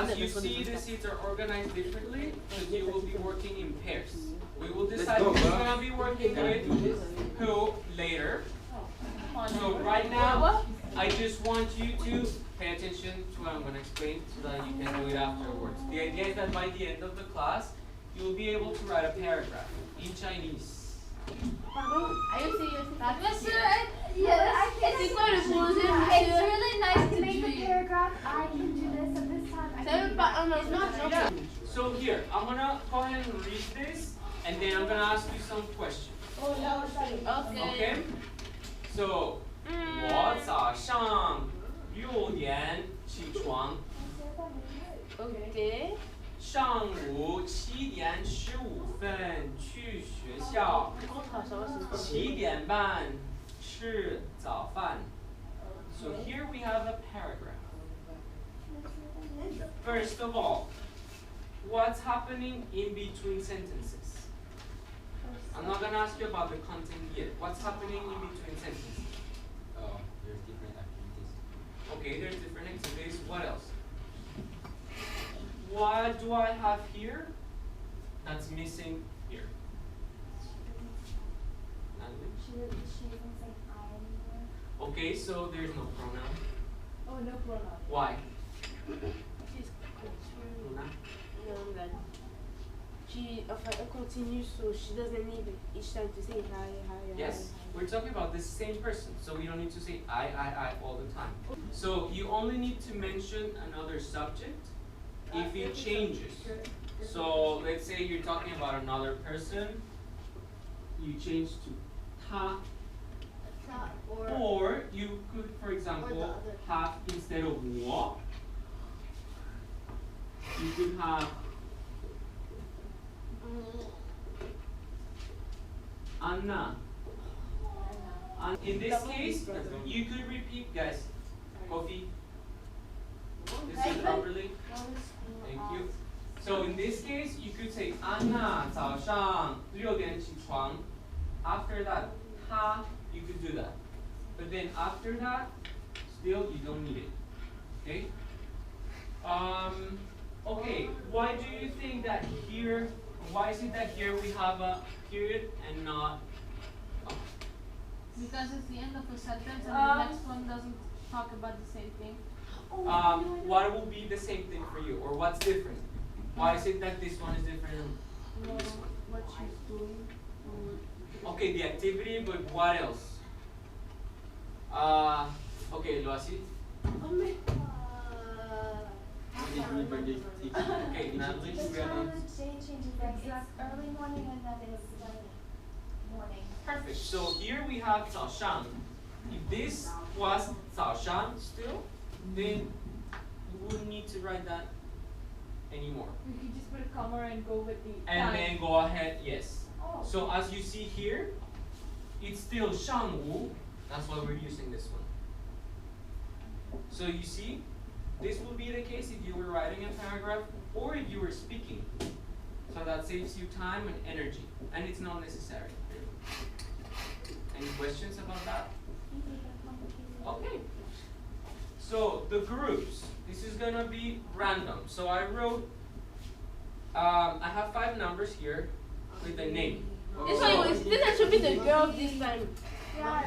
as you see, the seats are organized differently because you will be working in pairs. We will decide who's going to be working with who later. So right now, I just want you to pay attention to what I'm going to explain so that you can do it afterwards. The idea is that by the end of the class, you will be able to write a paragraph in Chinese. Are you serious? Yes, sir. Yes, it's really nice to make the paragraph. I can do this at this time. It's not. So here, I'm going to go ahead and read this, and then I'm going to ask you some questions. Okay? So, 我早上6点起床， Okay. 上午7点15分去学校，7点半吃早饭。So here we have a paragraph. First of all, what's happening in between sentences? I'm not going to ask you about the content yet. What's happening in between sentences? Oh, there's different activities. Okay, there's different activities. What else? What do I have here that's missing here? She doesn't say I anymore. Okay, so there's no pronoun. Oh, no pronoun. Why? She's Luna? She continues, so she doesn't need it each time to say hi. Yes, we're talking about the same person, so we don't need to say I all the time. So you only need to mention another subject if it changes. So let's say you're talking about another person, you change to ta, or you could, for example, have instead of 我, you could have Anna. In this case, you could repeat, guys. Coffee. Listen properly. Thank you. So in this case, you could say Anna 早上6点起床. After that, 她, you could do that. But then after that, still you don't need it. Okay? Okay, why do you think that here, why is it that here we have a period and not Because it's the end of the sentence and the next one doesn't talk about the same thing. what will be the same thing for you, or what's different? Why is it that this one is different than this one? What she's doing. Okay, the activity, but what else? Okay, Loasi. Okay, Natalie, Just we are how not- the day changes. Like it's early morning and then it's morning. Perfect. So here we have 早上. If this was 早上still, then you wouldn't need to write that anymore. You could just put a comma and go with the And time. then go ahead, yes. Oh. So as you see here, it's still 上午. That's why we're using this one. So you see, this will be the case if you were writing a paragraph or if you were speaking. So that saves you time and energy, and it's not necessary. Any questions about that? Okay. So the groups, this is gonna be random. So I wrote, I have 5 numbers here with a name. This one should be the girl this time. Yeah.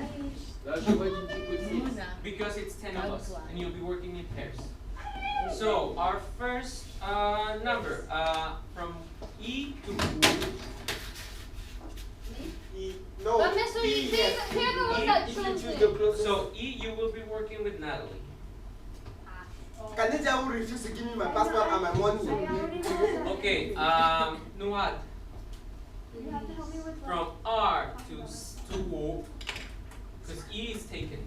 Because it's 10 of us, and you'll be working in pairs. So our first number, from E to No, But Mr. E, They're yes. the ones E, that if you chose choose it. the closest. So E, you will be working with Natalie. Can you tell who refused to give me my passport and my money? I already have that. Okay, Nuad, You have to help me with from R to Wu, because E is taken.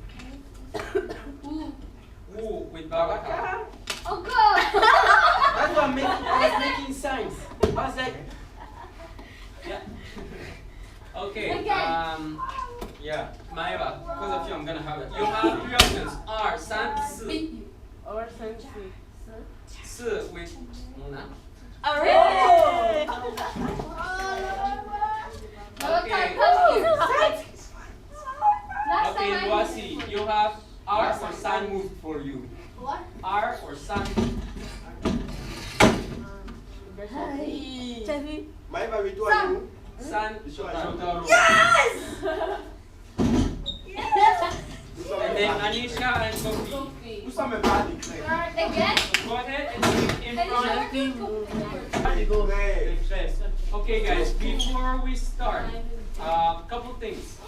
Wu with Babaka. Oh God! That's what I was making signs. I was like, Yeah. Okay, Again. yeah. Maeva, Because of you, I'm gonna have it. you have 3 options. R, 3, 4. Or sensi. 4 with Muna. Alright! Okay. Last Okay, time I Luasi, you have R or San moved for you. What? R or San. David. Maï va avec toi à nous. San Shotaro. And then Anisha and Sophie. Où sont mes bras d'éclair? Again? Go ahead and speak in front of Okay guys, before we start, couple things.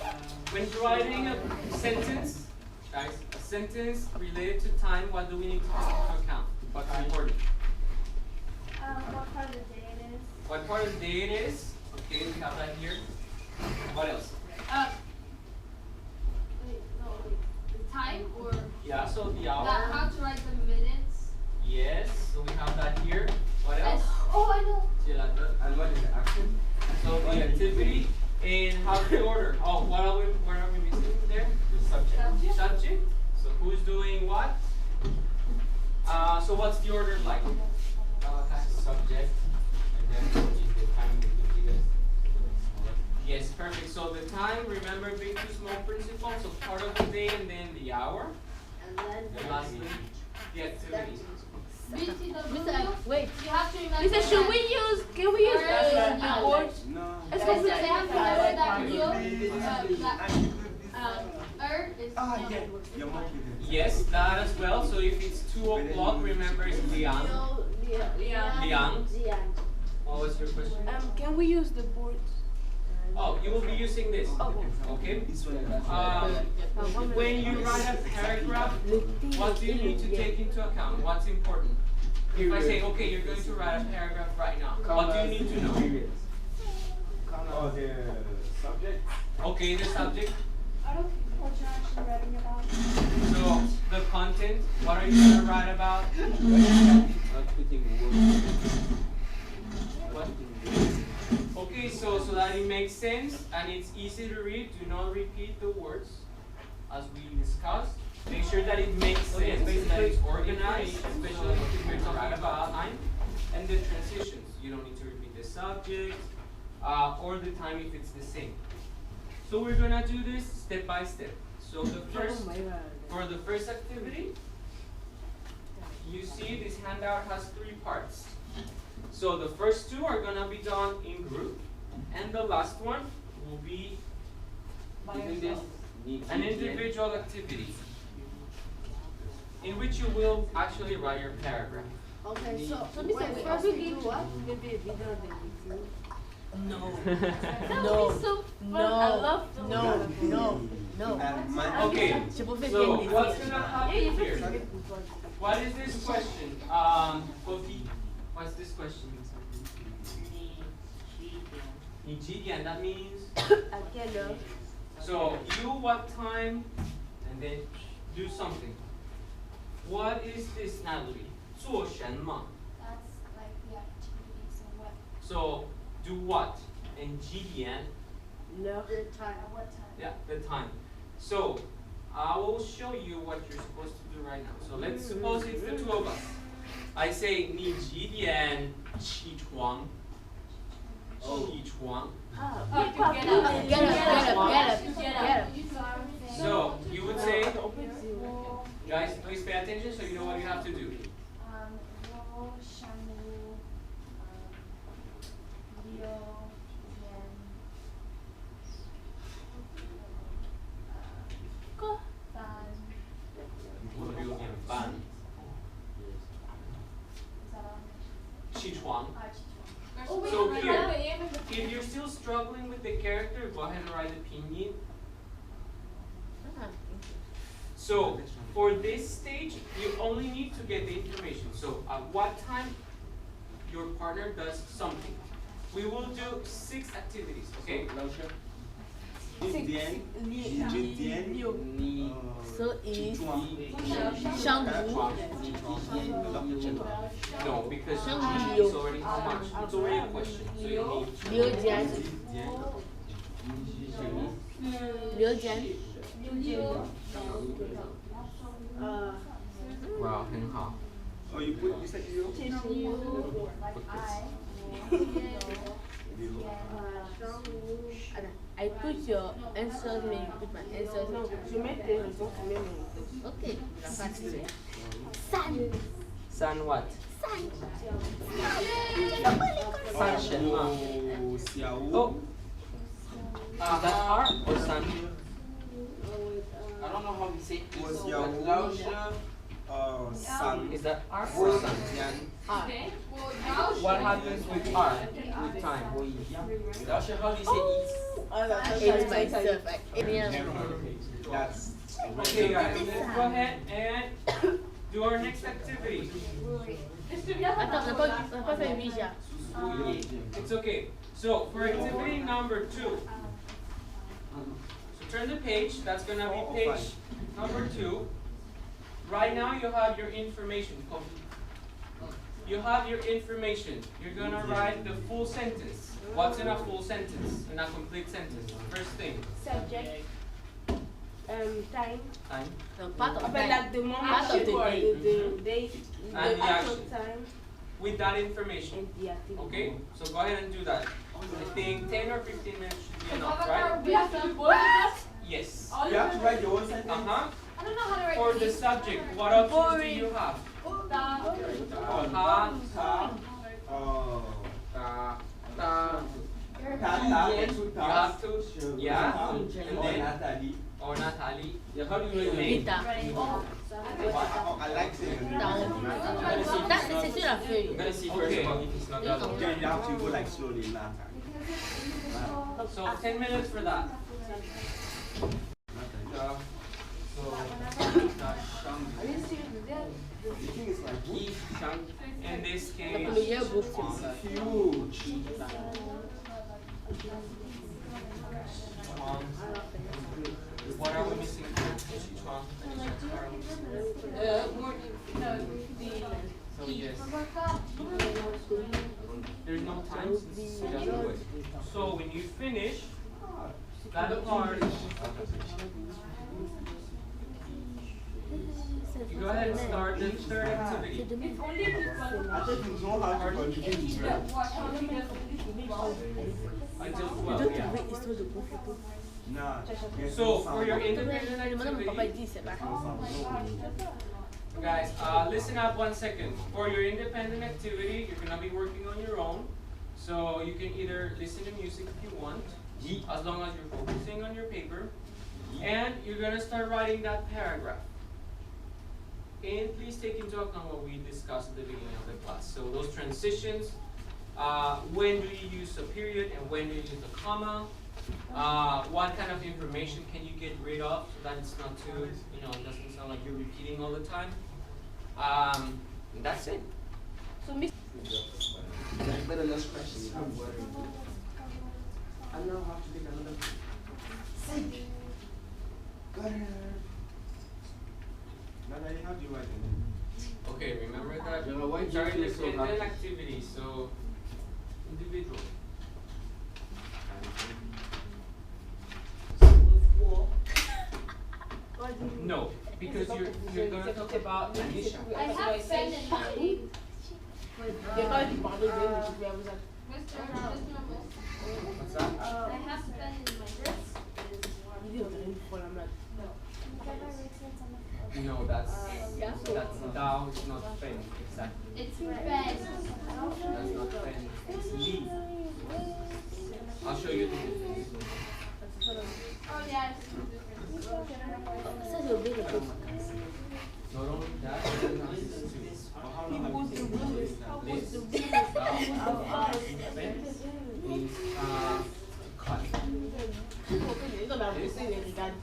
When writing a sentence, guys, a sentence related to time, what do we need to take into account? What's important? What part of the day it is? What part of the day it is? Okay, we have that here. What else? The time or Yeah, so the hour. how to write the minutes. Yes, so we have that here. What else? Oh, I know. And what is the action? So the activity and how the order. Oh, what are we missing there? The subject. Subject. So who's doing what? So what's the order like? Subject. And then is the time between you guys. Yes, perfect. So the time, remember big to small principle. So part of the day and then the hour. And then And lastly, the activity. BTW. wait. You have to remember. Lisa, can we use the board? No. They have to remember that yo, is. Ah, yeah. Your monkey then. Yes, that as well. So if it's 2 o'clock, remember it's Liang. Liang. What was your question? Can we use the board? Oh, you will be using this. Okay. When you write a paragraph, what do you need to take into account? What's important? If I say, okay, you're going to write a paragraph right now, what do you need to know? Oh, the subject. Okay, the subject. I don't know what you're actually writing about. So the content. What are you going to write about? What? Okay, so that it makes sense and it's easy to read. Do not repeat the words as we discussed. Make sure that it makes sense, that it's organized, especially if you're to write about time, and the transitions. You don't need to repeat the subject or the time if it's the same. So we're gonna do this step by step. So for the first activity, you see this handout has 3 parts. So the first 2 are gonna be done in group, and the last one will be an individual activity in which you will actually write your paragraph. Okay, so first we do what? Maybe a video of the review. No. That would be so fun. I love No. Okay, so what's gonna happen here? What is this question? Kofi, what's this question? Nijidian, that means? So you what time and then do something. What is this, Natalie? 做什么? That's like the activity, so what? So do what? And Jidian, At what time? yeah, the time. So I will show you what you're supposed to do right now. So let's suppose it's the 2 of us. I say 你几点起床? 起床. Get up. So you would say, guys, please pay attention so you know what you have to do. 我上午6点半。6点半起床. So here, if you're still struggling with the character, go ahead and write the pinyin. So for this stage, you only need to get the information. So at what time your partner does something. We will do 6 activities, okay? So is 上午 No, because it's already how much? It's already a question. So you need 6点 Wow, 很好. Oh, you put this at you? I put your answers, then you put my answers. No, je mets tes réponses même. Okay. San what? Oh. Is that R or San? I don't know how we say it. Sun. Is that R or San? Okay. What happens with R with time? Lausche, how do you say It's myself. That's Okay guys, let's go ahead and do our next activity. Attends, on n'a pas fait 8 jours. It's okay. So for activity number 2, so turn the page. That's gonna be page number 2. Right now you have your information. You have your information. You're gonna write the full sentence. What's in a full sentence? In a complete sentence. First thing. Subject. Time. Time. Part of Après la demande, Part of the day. the date, And the action. time, With that information. and the activity. Okay? So go ahead and do that. I think 10 or 15 minutes should be enough, right? We have to do both. Yes. you have to write your own sentence. Uh-huh. I don't know how to write For the these. subject, what options do you have? Ta. Ha, Oh. ta, You you have to, yeah, and then, or Natalie. Yeah, how do you write your name? Rita. I like saying That's c'est sur la feuille. I'm gonna see first Okay. of all if it's not that long. Then you have to go like slowly. So 10 minutes for that. In this case, Le yearbook. Huge. what are we missing here? So yes, there's no time since it's just away. So when you finish that part, you go ahead and start the third activity. It's only people. I think you know how to contribute. Until 12, yeah. Nah. So for your independent activity, guys, listen up 1 second. For your independent activity, you're gonna be working on your own. So you can either listen to music if you want, as long as you're focusing on your paper, and you're gonna start writing that paragraph. And please take into account what we discussed at the beginning of the class. So those transitions, when do you use a period and when do you use a comma? What kind of information can you get rid of so that it's not too, it doesn't sound like you're repeating all the time. And that's it. So, Miss, Better less questions. I'm worried. I now have to take another. Sick. Got it. Natalie, how do you write it? Okay, remember that? Yeah, why do you Sorry, feel there's so independent happy? activity, so individual. No, because you're gonna talk about Anisha. I have pen in my ink. il y a pas du parler de mais tu peux avoir ça. What's that? I have pen in my wrist. Il dit on dirait une fois la main. No, that's thou, it's not pen, exactly. It's red. That's not pen, it's leaf. I'll show you the difference. Oh yeah, it's different. Ça, j'ai oublié de Not only that, but this too. This, pen, means cut. Il en a bossé, il regarde.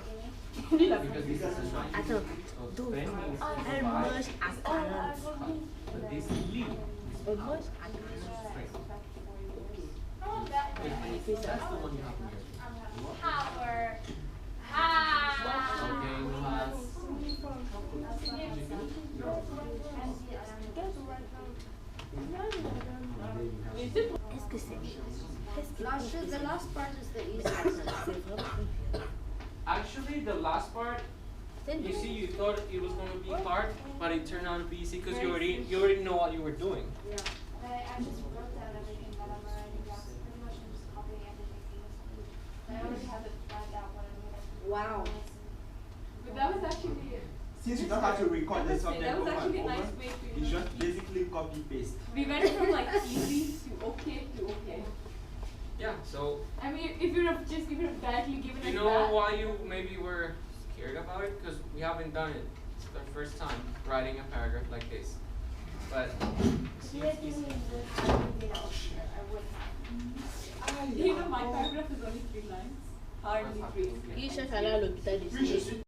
Because this is a knife. Attends. So pen means Elle mange à 40. but this leaf Elle mange à that's the one you have here. Power. Okay, we have Est-ce que c'est The last part is the easy. C'est vraiment. actually the last part. You see, you thought it was going to be hard, but it turned out to be easy because you already know what you were doing. Yeah. I just wrote down everything that I'm writing down. Pretty much I'm just copying everything. I already have it planned out what I'm gonna do. Wow. But that was actually Since you don't have to record the That subject was over actually a and nice over, way to you just basically copy paste. We went from like easy to okay to okay. Yeah, so I mean, if you would have directly given you us know that. why you maybe were scared about it? Because we haven't done it. It's our first time writing a paragraph like this. But see, it's easy. You know, my paragraph is only 3 lines. Hardly 3. Il cherche à aller à l'hôpital Oui, je des suis